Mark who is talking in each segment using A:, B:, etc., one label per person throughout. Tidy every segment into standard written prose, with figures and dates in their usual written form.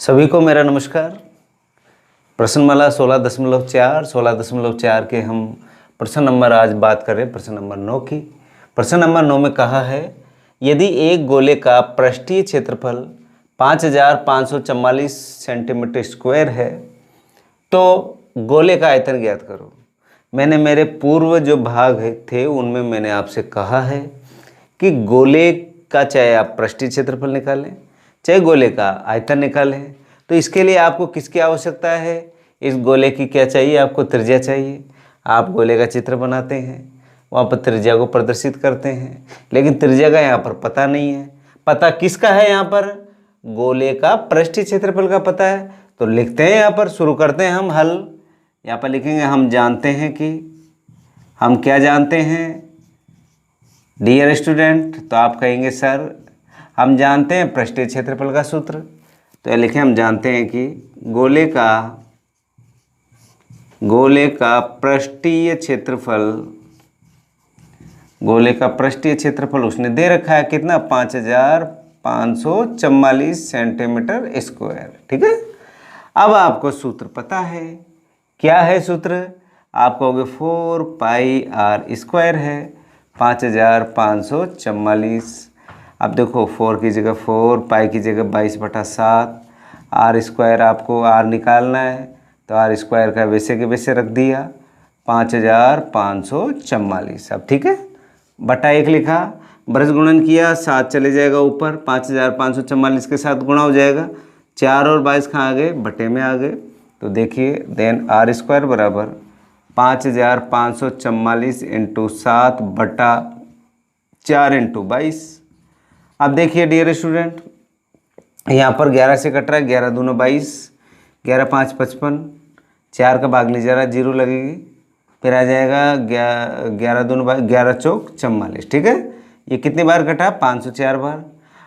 A: सभी को मेरा नमस्कार। प्रश्नमाला 16.4 के हम प्रश्न नंबर आज बात कर रहे हैं प्रश्न नंबर 9 की। प्रश्न नंबर 9 में कहा है यदि एक गोले का पृष्ठीय क्षेत्रफल 5544 सेंटीमीटर स्क्वायर है तो गोले का आयतन ज्ञात करो। मैंने मेरे पूर्व जो भाग थे उनमें मैंने आपसे कहा है कि गोले का चाहे आप पृष्ठीय क्षेत्रफल निकालें चाहे गोले का आयतन निकालें, तो इसके लिए आपको किसकी आवश्यकता है? इस गोले की क्या चाहिए? आपको त्रिज्या चाहिए। आप गोले का चित्र बनाते हैं, वहाँ पर त्रिज्या को प्रदर्शित करते हैं, लेकिन त्रिज्या का यहाँ पर पता नहीं है। पता किसका है? यहाँ पर गोले का पृष्ठीय क्षेत्रफल का पता है। तो लिखते हैं, यहाँ पर शुरू करते हैं हम हल। यहाँ पर लिखेंगे हम जानते हैं कि हम क्या जानते हैं डियर स्टूडेंट। तो आप कहेंगे सर हम जानते हैं पृष्ठीय क्षेत्रफल का सूत्र। तो ये लिखें हम जानते हैं कि गोले का पृष्ठीय क्षेत्रफल उसने दे रखा है कितना? 5544 सेंटीमीटर स्क्वायर। ठीक है। अब आपको सूत्र पता है। क्या है सूत्र? आप कहोगे 4 पाई आर स्क्वायर है 5544। अब देखो 4 की जगह 4, पाई की जगह 22/7, आर स्क्वायर आपको आर निकालना है तो आर स्क्वायर का वैसे के वैसे रख दिया 5544। अब ठीक है, बटा 1 लिखा, ब्रज गुणन किया, 7 चले जाएगा ऊपर, 5544 के साथ गुणा हो जाएगा। 4 और 22 कहाँ आ गए? बटे में आ गए। तो देखिए देन आर स्क्वायर बराबर 5544 इंटू 7 बटा 4 इंटू 22। अब देखिए डियर स्टूडेंट, यहाँ पर 11 से कट रहा है, 11 दूना 22, 11 5 55, 4 का भाग लीजिए जरा, 0 लगेगी, फिर आ जाएगा 11 दूना 11 चौक 44। ठीक है, ये कितनी बार कटा? 504 बार।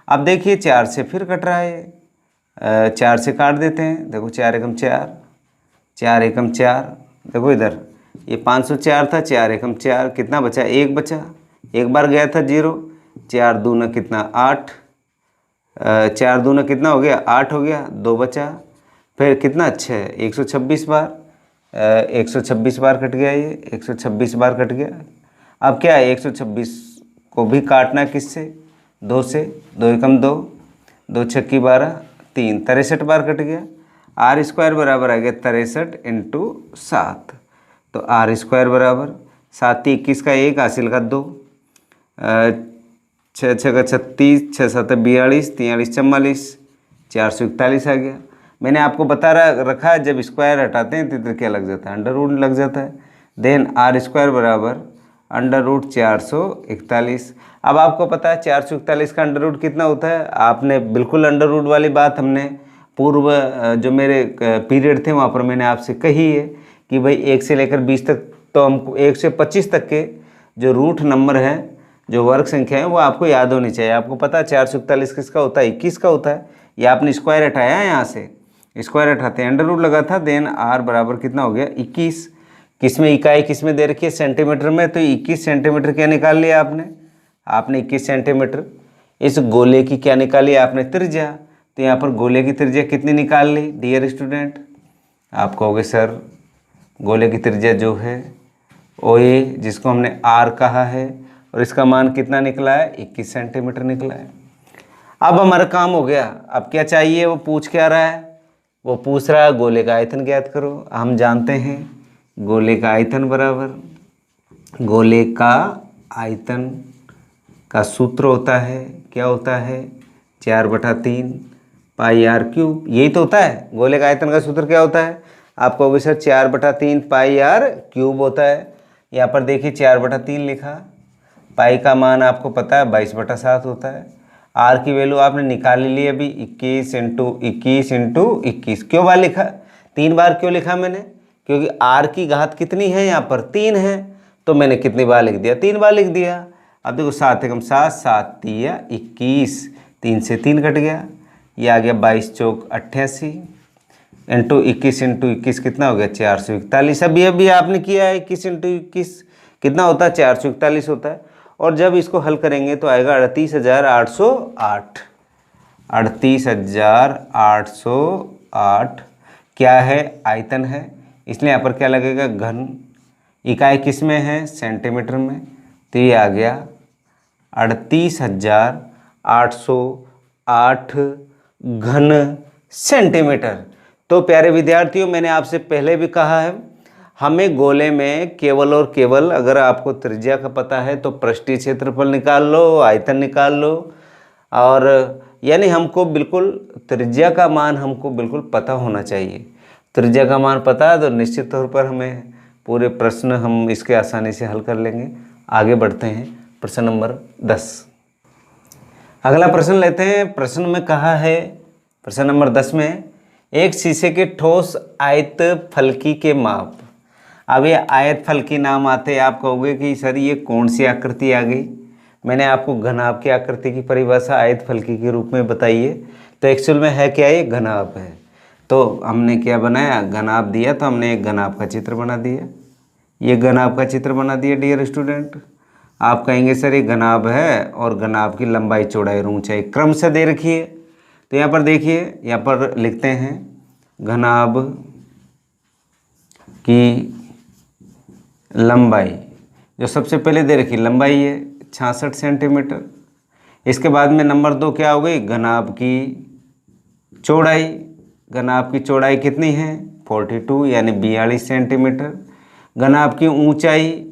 A: अब देखिए 4 से फिर कट रहा है, 4 से काट देते हैं। देखो 4 एकम 4, 4 एकम 4, देखो इधर ये 504 था, 4 एकम 4, कितना बचा? 1 बचा, एक बार गया था 0, 4 दूना कितना? 8, 4 दूना कितना हो गया? 8 हो गया, 2 बचा, फिर कितना? 6, 126 बार, 126 बार कट गया, ये 126 बार कट गया। अब क्या है? 126 को भी काटना किससे? 2 से, 2 एकम 2, 2 छक्की 12, 3, 63 बार कट गया। आर स्क्वायर बराबर आ गया 63 इंटू 7। तो आर स्क्वायर बराबर 7 21 का 1 हासिल का 2, 6 6 का 36, 6 7 42, 43 44, 441 आ गया। मैंने आपको बता रखा है जब स्क्वायर हटाते हैं तो क्या लग जाता है? अंडर रूट लग जाता है। देन आर स्क्वायर बराबर अंडर रूट 441। अब आपको पता है 441 का अंडर रूट कितना होता है? आपने बिल्कुल अंडर रूट वाली बात हमने पूर्व जो मेरे पीरियड थे वहाँ पर मैंने आपसे कही है कि भाई 1 से लेकर 20 तक, तो हमको 1 से 25 तक के जो रूट नंबर हैं, जो वर्ग संख्या है, वो आपको याद होनी चाहिए। आपको पता है 441 किसका होता है? 21 का होता है। ये आपने स्क्वायर हटाया है, यहाँ से स्क्वायर हटाते हैं अंडर रूट लगा था। देन आर बराबर कितना हो गया? 21। किस में इकाई किस में दे रखी है? सेंटीमीटर में। तो 21 सेंटीमीटर क्या निकाल लिया आपने? 21 सेंटीमीटर इस गोले की क्या निकाली आपने? त्रिज्या। तो यहाँ पर गोले की त्रिज्या कितनी निकाल ली डियर स्टूडेंट? आप कहोगे सर गोले की त्रिज्या जो है ओ ए, जिसको हमने आर कहा है, और इसका मान कितना निकला है? 21 सेंटीमीटर निकला है। अब हमारा काम हो गया। अब क्या चाहिए? वो पूछ क्या रहा है? वो पूछ रहा है गोले का आयतन ज्ञात करो। हम जानते हैं गोले का आयतन बराबर, गोले का आयतन का सूत्र होता है, क्या होता है? 4/3 पाई आर क्यूब। यही तो होता है गोले का आयतन का सूत्र। क्या होता है? आप कहोगे सर 4/3 पाई आर क्यूब होता है। यहाँ पर देखिए 4/3 लिखा, पाई का मान आपको पता है 22/7 होता है। आर की वैल्यू आपने निकाल ली अभी 21 इंटू 21। क्यों बार लिखा? 3 बार क्यों लिखा मैंने? क्योंकि आर की घात कितनी है? यहाँ पर 3 है, तो मैंने कितनी बार लिख दिया? 3 बार लिख दिया। अब देखो 7 एकम 7, 7 तिया 21, 3 से 3 कट गया, ये आ गया 22 चौक 88 इंटू 21 कितना हो गया? 441। अभी आपने किया है 21 इंटू 21 कितना होता है? 441 होता है। और जब इसको हल करेंगे तो आएगा 38,808। 38,808 क्या है, आयतन है, इसलिए यहाँ पर क्या लगेगा, घन। इकाई किस में है, सेंटीमीटर में, तो ये आ गया 38,808 घन सेंटीमीटर। तो प्यारे विद्यार्थियों, मैंने आपसे पहले भी कहा है, हमें गोले में केवल और केवल अगर आपको त्रिज्या का पता है तो पृष्ठीय क्षेत्रफल निकाल लो, आयतन निकाल लो, और यानी हमको बिल्कुल त्रिज्या का मान हमको बिल्कुल पता होना चाहिए। त्रिज्या का मान पता है तो निश्चित तौर पर हमें पूरे प्रश्न हम इसके आसानी से हल कर लेंगे। आगे बढ़ते हैं, प्रश्न नंबर 10। अगला प्रश्न लेते हैं। प्रश्न में कहा है, प्रश्न नंबर 10 में, एक शीशे के ठोस आयत फलकी के माप। अब ये आयत फलकी नाम आते हैं, आप कहोगे कि सर ये कौन सी आकृति आ गई। मैंने आपको घनाभ की आकृति की परिभाषा आयत फलकी के रूप में बताई है, तो एक्चुअल में है क्या, ये घनाभ है। तो हमने क्या बनाया, घनाभ दिया, तो हमने एक घनाभ का चित्र बना दिया। ये घनाभ का चित्र बना दिया डियर स्टूडेंट। आप कहेंगे सर ये घनाभ है और घनाभ की लंबाई, चौड़ाई और ऊंचाई क्रम से दे रखी है। तो यहाँ पर देखिए, यहाँ पर लिखते हैं घनाभ की लंबाई, जो सबसे पहले दे रखी लंबाई है 66 सेंटीमीटर। इसके बाद में नंबर 2 क्या हो गई, घनाभ की चौड़ाई। घनाभ की चौड़ाई कितनी है, 42 यानी 42 सेंटीमीटर। घनाभ की ऊंचाई,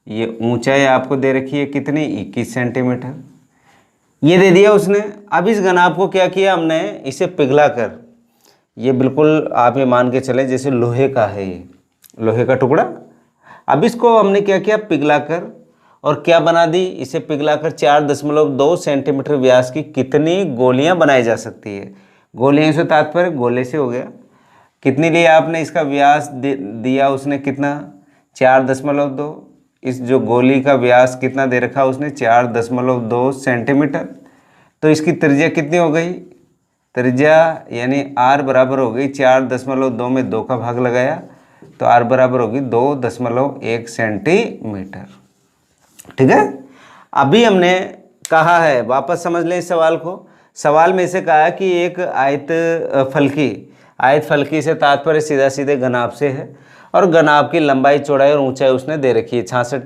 A: ये ऊंचाई आपको दे रखी है कितनी, 21 सेंटीमीटर। ये दे दिया उसने। अब इस घनाभ को क्या किया हमने, इसे पिघला कर, ये बिल्कुल आप ये मान के चले जैसे लोहे का है, ये लोहे का टुकड़ा। अब इसको हमने क्या किया, पिघला कर, और क्या बना दी, इसे पिघला कर 4.2 सेंटीमीटर व्यास की कितनी गोलियां बनाई जा सकती है। गोलियां से तात्पर्य गोले से हो गया। कितनी लिया आपने, इसका व्यास दिया उसने कितना, 4.2। इस जो गोली का व्यास कितना दे रखा उसने, 4.2 सेंटीमीटर। तो इसकी त्रिज्या कितनी हो गई, त्रिज्या यानी r बराबर हो गई 4.2 में 2 का भाग लगाया, तो r बराबर होगी 2.1 सेंटीमीटर। ठीक है। अभी हमने कहा है, वापस समझ लें इस सवाल को। सवाल में से कहा कि एक आयत फलकी से तात्पर्य सीधा सीधे घनाभ से है, और घनाभ की लंबाई, चौड़ाई और ऊंचाई उसने दे रखी है 66,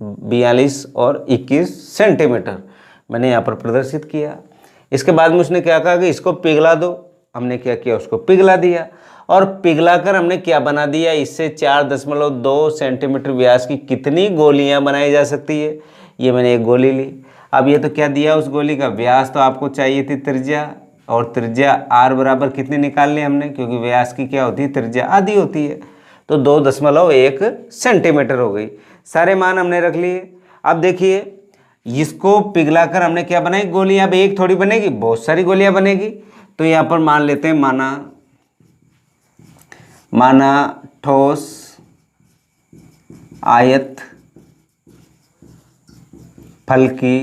A: 42 और 21 सेंटीमीटर। मैंने यहाँ पर प्रदर्शित किया। इसके बाद में उसने क्या कहा कि इसको पिघला दो। हमने क्या किया, उसको पिघला दिया, और पिघला कर हमने क्या बना दिया, इससे 4.2 सेंटीमीटर व्यास की कितनी गोलियां बनाई जा सकती है। ये मैंने एक गोली ली। अब ये तो क्या दिया, उस गोली का व्यास तो आपको चाहिए थी त्रिज्या, और त्रिज्या r बराबर कितनी निकालनी हमने, क्योंकि व्यास की क्या होती है, त्रिज्या आधी होती है, तो 2.1 सेंटीमीटर हो गई। सारे मान हमने रख लिए। अब देखिए, इसको पिघला कर हमने क्या बनाई, गोली। अब एक थोड़ी बनेगी, बहुत सारी गोलियां बनेगी। तो यहाँ पर मान लेते हैं, माना ठोस आयत फलकी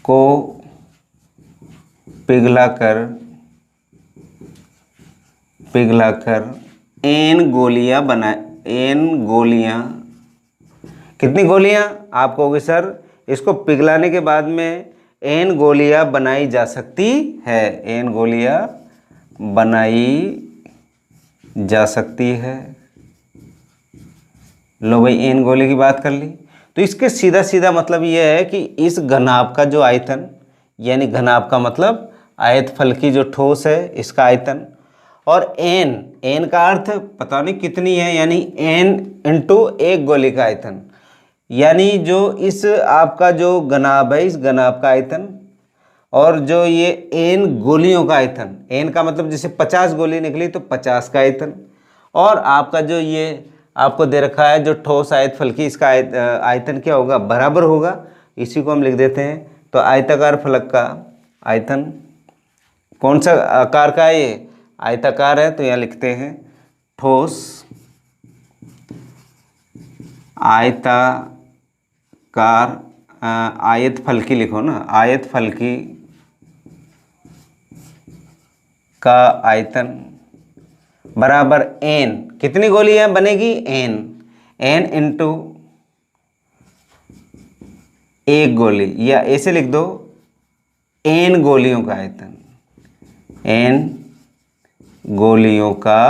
A: को पिघलाकर n गोलियां, कितनी गोलियां, आप कहोगे सर इसको पिघलाने के बाद में n गोलियां बनाई जा सकती है, n गोलियां बनाई जा सकती है। लो भाई, n गोली की बात कर ली। तो इसके सीधा सीधा मतलब यह है कि इस घनाभ का जो आयतन, यानी घनाभ का मतलब आयत फलकी जो ठोस है इसका आयतन, और n का अर्थ पता नहीं कितनी है, यानी n इंटू एक गोली का आयतन, यानी जो इस आपका जो घनाभ है, इस घनाभ का आयतन, और जो ये n गोलियों का आयतन, n का मतलब जैसे 50 गोली निकली तो 50 का आयतन, और आपका जो ये आपको दे रखा है जो ठोस आयत फलकी, इसका आयतन क्या होगा, बराबर होगा। इसी को हम लिख देते हैं। तो आयताकार फलक का आयतन कौन सा आकार का है, ये आयताकार है, तो यहाँ लिखते हैं ठोस आयताकार, आयत फलकी लिखो ना, आयत फलकी का आयतन बराबर n, कितनी गोलियां बनेगी, n इंटू एक गोली, या ऐसे लिख दो n गोलियों का आयतन, n गोलियों का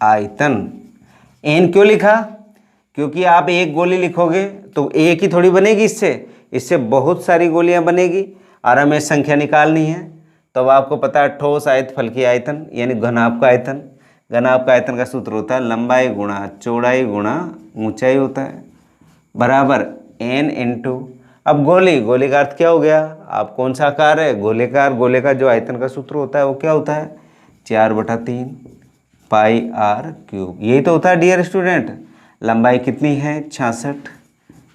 A: आयतन। n क्यों लिखा? क्योंकि आप एक गोली लिखोगे तो एक ही थोड़ी बनेगी, इससे बहुत सारी गोलियां बनेगी और हमें संख्या निकालनी है। तो अब आपको पता है ठोस आयतफलकी आयतन यानी घनाभ का आयतन। घनाभ का आयतन का सूत्र होता है लंबाई गुणा चौड़ाई गुणा ऊंचाई होता है, बराबर n इंटू, अब गोली का अर्थ क्या हो गया? आप कौन सा आकार है? गोलेकार। गोले का जो आयतन का सूत्र होता है वो क्या होता है? 4/3 पाई r क्यूब। यही तो होता है डियर स्टूडेंट। लंबाई कितनी है? 66।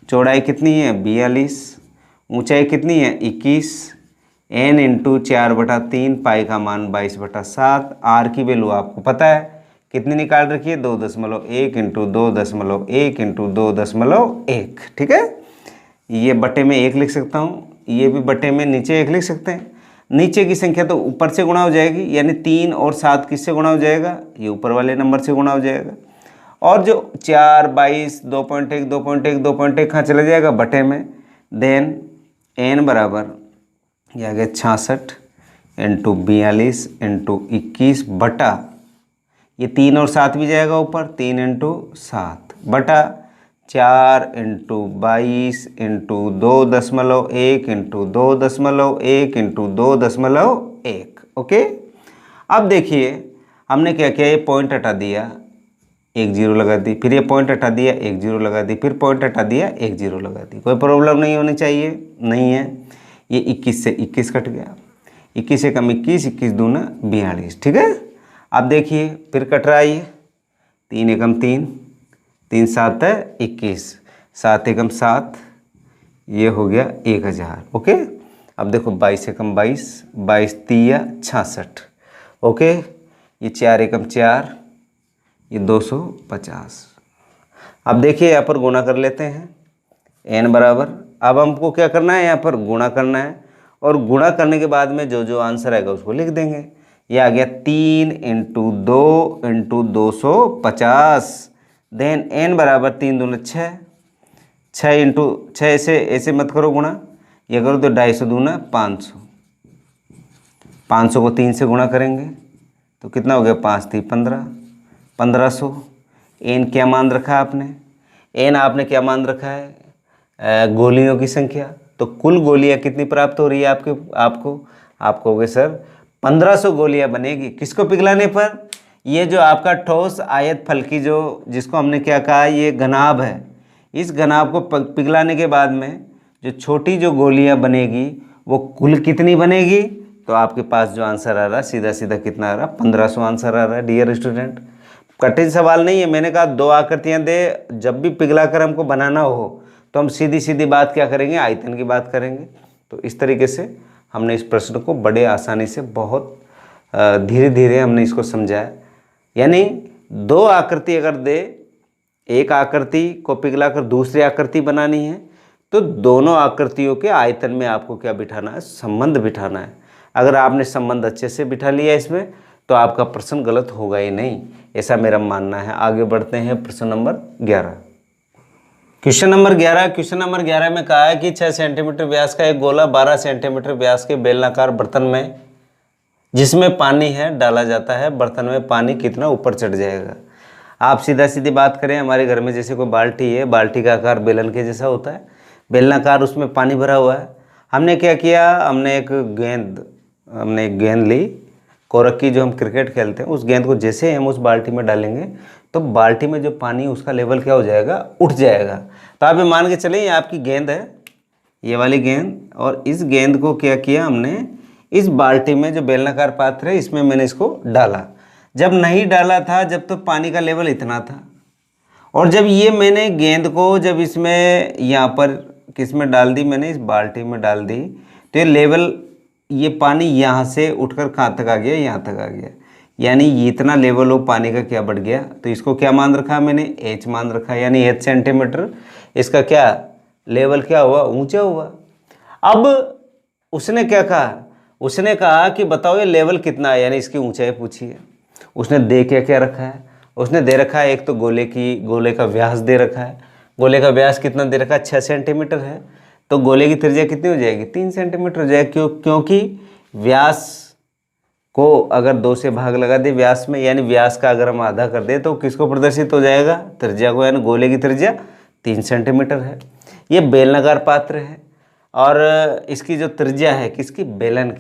A: चौड़ाई कितनी है? 42। ऊंचाई कितनी है? 21। n इंटू 4/3 पाई का मान 22/7। आर की वैल्यू आपको पता है कितनी निकाल रखी है? 2.1 इंटू 2.1 इंटू 2.1। ठीक है, ये बटे में 1 लिख सकता हूँ, ये भी बटे में नीचे 1 लिख सकते हैं। नीचे की संख्या तो ऊपर से गुणा हो जाएगी, यानी 3 और 7 किससे गुणा हो जाएगा? ये ऊपर वाले नंबर से गुणा हो जाएगा। और जो 4, 22, 2.1, 2.1, 2.1 कहाँ चला जाएगा? बटे में। देन n बराबर ये आ गया 66 इंटू 42 इंटू 21 बटा, ये 3 और 7 भी जाएगा ऊपर, 3 इंटू 7 बटा 4 into 22 into 2.1 into 2.1 into 2.1। Okay, अब देखिए हमने क्या किया, ये पॉइंट हटा दिया, 1 0 लगा दी, फिर ये पॉइंट हटा दिया, 1 0 लगा दी, फिर पॉइंट हटा दिया, 1 0 लगा दी। कोई प्रॉब्लम नहीं होनी चाहिए, नहीं है। ये 21 से 21 कट गया, 21 से कम 21, 21 दूना 42। ठीक है, अब देखिए फिर कट रहा है ये, 3 एकम 3, 3 7 है 21, 7 एकम 7, ये हो गया 1000। ओके, अब देखो 22 एकम 22, 22 तिया 66। ओके, ये 4 एकम 4, ये 250। अब देखिए यहाँ पर गुणा कर लेते हैं, n बराबर, अब हमको क्या करना है? यहाँ पर गुणा करना है, और गुणा करने के बाद में जो जो आंसर आएगा उसको लिख देंगे। ये आ गया 3 इंटू 2 इंटू 250। देन n बराबर 3 दूना 6, 6 इंटू 6, ऐसे मत करो गुणा, ये करो तो 250 दूना 500, 500 को 3 से गुणा करेंगे तो कितना हो गया? 5 3 15, 1500। n क्या मान रखा है आपने? n आपने क्या मान रखा है? गोलियों की संख्या। तो कुल गोलियां कितनी प्राप्त हो रही है आपको कहोगे सर 1500 गोलियां बनेगी। किसको पिघलाने पर? ये जो आपका ठोस आयत फलकी जो जिसको हमने क्या कहा, ये घनाभ है, इस घनाभ को पिघलाने के बाद में जो छोटी जो गोलियां बनेगी वो कुल कितनी बनेगी? तो आपके पास जो आंसर आ रहा है सीधा सीधा कितना आ रहा है? 1500 आंसर आ रहा है डियर स्टूडेंट। कठिन सवाल नहीं है, मैंने कहा 2 आकृतियां दे, जब भी पिघला कर हमको बनाना हो तो हम सीधी सीधी बात क्या करेंगे? आयतन की बात करेंगे। तो इस तरीके से हमने इस प्रश्न को बड़े आसानी से बहुत धीरे धीरे हमने इसको समझाया। यानी 2 आकृति अगर दे, एक आकृति को पिघलाकर दूसरी आकृति बनानी है तो दोनों आकृतियों के आयतन में आपको क्या बिठाना है? संबंध बिठाना है। अगर आपने संबंध अच्छे से बिठा लिया इसमें तो आपका प्रश्न गलत होगा ही नहीं, ऐसा मेरा मानना है। आगे बढ़ते हैं प्रश्न नंबर 11। क्वेश्चन नंबर 11 में कहा है कि 6 सेंटीमीटर व्यास का एक गोला 12 सेंटीमीटर व्यास के बेलनाकार बर्तन में जिसमें पानी है डाला जाता है, बर्तन में पानी कितना ऊपर चढ़ जाएगा? आप सीधा सीधी बात करें, हमारे घर में जैसे कोई बाल्टी है, बाल्टी का आकार बेलन के जैसा होता है, बेलनाकार, उसमें पानी भरा हुआ है। हमने क्या किया? हमने एक गेंद ली, कोरक की, जो हम क्रिकेट खेलते हैं, उस गेंद को जैसे हम उस बाल्टी में डालेंगे तो बाल्टी में जो पानी उसका लेवल क्या हो जाएगा? उठ जाएगा। तो आप ये मान के चलें, ये आपकी गेंद है, ये वाली गेंद, और इस गेंद को क्या किया हमने? इस बाल्टी में जो बेलनाकार पात्र है इसमें मैंने इसको डाला। जब नहीं डाला था जब तो पानी का लेवल इतना था, और जब ये मैंने गेंद को जब इसमें यहाँ पर किस में डाल दी, मैंने इस बाल्टी में डाल दी, तो ये लेवल, ये पानी यहाँ से उठकर कहाँ तक आ गया? यहाँ तक आ गया। यानी ये इतना लेवल हो पानी का क्या बढ़ गया? तो इसको क्या मान रखा मैंने? h मान रखा, यानी h सेंटीमीटर। इसका क्या लेवल क्या हुआ? ऊंचा हुआ। अब उसने क्या कहा? उसने कहा कि बताओ ये लेवल कितना है, यानी इसकी ऊंचाई पूछी है। उसने दे क्या रखा है? उसने दे रखा है एक तो गोले का व्यास दे रखा है। गोले का व्यास कितना दे रखा है? 6 सेंटीमीटर है। तो गोले की त्रिज्या कितनी हो जाएगी, 3 सेंटीमीटर हो जाएगी। क्योंकि व्यास को अगर 2 से भाग लगा दे व्यास में, यानी व्यास का अगर हम आधा कर दे तो किसको प्रदर्शित हो जाएगा, त्रिज्या को, यानी गोले की त्रिज्या 3 सेंटीमीटर है। ये बेलनाकार पात्र है और इसकी जो त्रिज्या है किसकी, बेलन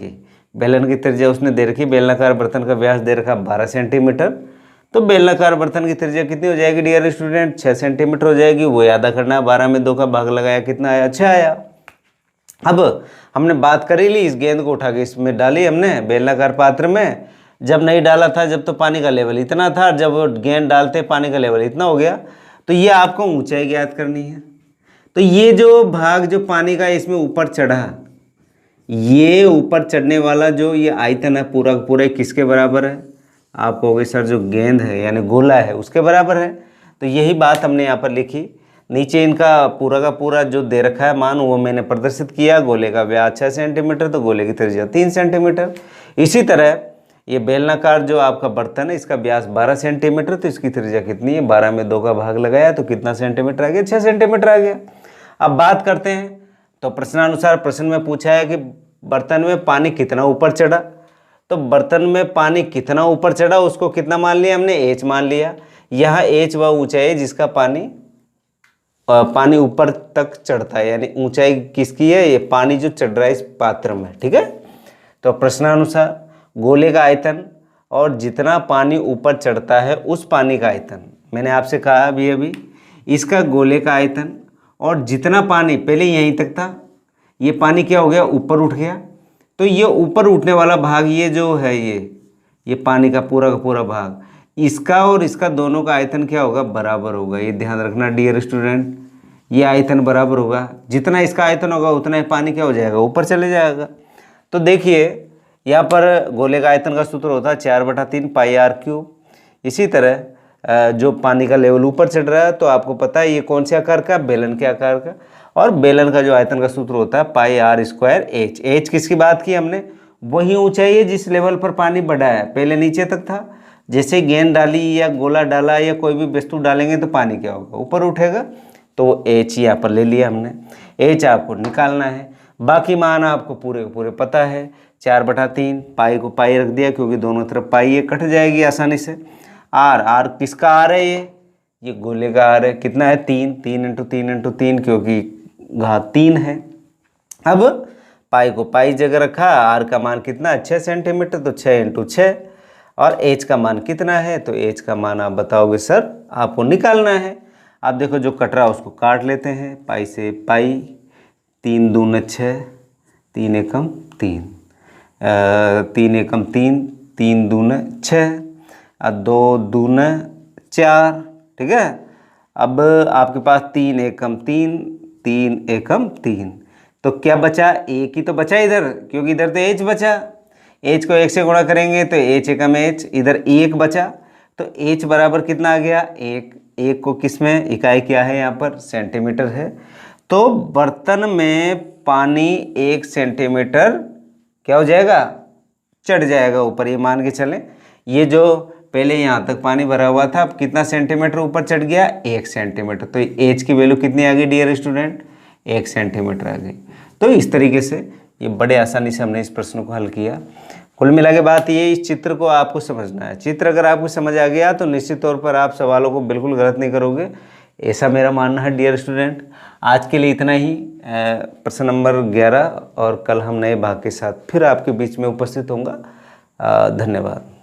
A: की त्रिज्या उसने दे रखी। बेलनाकार बर्तन का व्यास दे रखा 12 सेंटीमीटर, तो बेलनाकार बर्तन की त्रिज्या कितनी हो जाएगी डियर स्टूडेंट, 6 सेंटीमीटर हो जाएगी। वो याद करना है, 12 में 2 का भाग लगाया कितना आया, 6 आया। अब हमने बात करी ली, इस गेंद को उठा के इसमें डाली हमने बेलनाकार पात्र में। जब नहीं डाला था जब तो पानी का लेवल इतना था, जब गेंद डालते पानी का लेवल इतना हो गया। तो ये आपको ऊंचाई ज्ञात करनी है। तो ये जो भाग जो पानी का इसमें ऊपर चढ़ा, ये ऊपर चढ़ने वाला जो ये आयतन है पूरा पूरा किसके बराबर है, आप कहोगे सर जो गेंद है यानी गोला है उसके बराबर है। तो यही बात हमने यहाँ पर लिखी। नीचे इनका पूरा का पूरा जो दे रखा है मान वो मैंने प्रदर्शित किया। गोले का व्यास 6 सेंटीमीटर तो गोले की त्रिज्या 3 सेंटीमीटर। इसी तरह ये बेलनाकार जो आपका बर्तन है इसका व्यास 12 सेंटीमीटर, तो इसकी त्रिज्या कितनी है, 12 में 2 का भाग लगाया तो कितना सेंटीमीटर आ गया, 6 सेंटीमीटर आ गया। अब बात करते हैं, तो प्रश्नानुसार प्रश्न में पूछा है कि बर्तन में पानी कितना ऊपर चढ़ा। तो बर्तन में पानी कितना ऊपर चढ़ा उसको कितना मान लिया हमने, एच मान लिया। यहाँ एच वह ऊंचाई है जिसका पानी ऊपर तक चढ़ता है, यानी ऊंचाई किसकी है, ये पानी जो चढ़ रहा है इस पात्र में, ठीक है। तो प्रश्नानुसार गोले का आयतन और जितना पानी ऊपर चढ़ता है उस पानी का आयतन, मैंने आपसे कहा अभी इसका गोले का आयतन और जितना पानी पहले यहीं तक था, ये पानी क्या हो गया, ऊपर उठ गया। तो ये ऊपर उठने वाला भाग ये जो है ये पानी का पूरा भाग, इसका और इसका दोनों का आयतन क्या होगा, बराबर होगा। ये ध्यान रखना डियर स्टूडेंट, ये आयतन बराबर होगा। जितना इसका आयतन होगा उतना ही पानी क्या हो जाएगा, ऊपर चले जाएगा। तो देखिए यहाँ पर गोले का आयतन का सूत्र होता है 4/3 पाई r क्यूब। इसी तरह जो पानी का लेवल ऊपर चढ़ रहा है तो आपको पता है ये कौन से आकार का, बेलन के आकार का। और बेलन का जो आयतन का सूत्र होता है पाई r स्क्वायर एच। एच किसकी बात की हमने, वही ऊंचाई है जिस लेवल पर पानी बढ़ा है, पहले नीचे तक था। जैसे गेंद डाली या गोला डाला या कोई भी वस्तु डालेंगे तो पानी क्या होगा, ऊपर उठेगा। तो एच यहाँ पर ले लिया हमने, एच आपको निकालना है। बाकी मान आपको पूरे के पूरे पता है, 4/3 पाई को पाई रख दिया क्योंकि दोनों तरफ पाई ये कट जाएगी आसानी से। आर किसका आर है, ये गोले का आर है। कितना है, 3 × 3 × 3 क्योंकि घात 3 है। अब पाई को पाई जगह रखा, आर का मान कितना, 6 सेंटीमीटर, तो 6 × 6। और एच का मान कितना है, तो एच का मान आप बताओगे सर, आपको निकालना है। आप देखो जो कट रहा है उसको काट लेते हैं, पाई से पाई, 3 दूने 6, 3 एकम 3, 3 एकम 3, 3 दूने 6 और 2 दूने 4, ठीक है। अब आपके पास 3 एकम 3, 3 एकम 3, तो क्या बचा, एक ही तो बचा इधर, क्योंकि इधर तो एच बचा। एच को 1 से गुणा करेंगे तो एच एकम एच, इधर 1 बचा तो एच बराबर कितना आ गया, 1। 1 को किस में इकाई क्या है, यहाँ पर सेंटीमीटर है। तो बर्तन में पानी 1 सेंटीमीटर क्या हो जाएगा, चढ़ जाएगा ऊपर। ये मान के चलें, ये जो पहले यहाँ तक पानी भरा हुआ था अब कितना सेंटीमीटर ऊपर चढ़ गया, 1 सेंटीमीटर। तो एच की वैल्यू कितनी आ गई डियर स्टूडेंट, 1 सेंटीमीटर आ गई। तो इस तरीके से ये बड़े आसानी से हमने इस प्रश्न को हल किया। कुल मिला के बात ये, इस चित्र को आपको समझना है। चित्र अगर आपको समझ आ गया तो निश्चित तौर पर आप सवालों को बिल्कुल गलत नहीं करोगे, ऐसा मेरा मानना है डियर स्टूडेंट। आज के लिए इतना ही, प्रश्न नंबर 11, और कल हम नए भाग के साथ फिर आपके बीच में उपस्थित होऊंगा। धन्यवाद।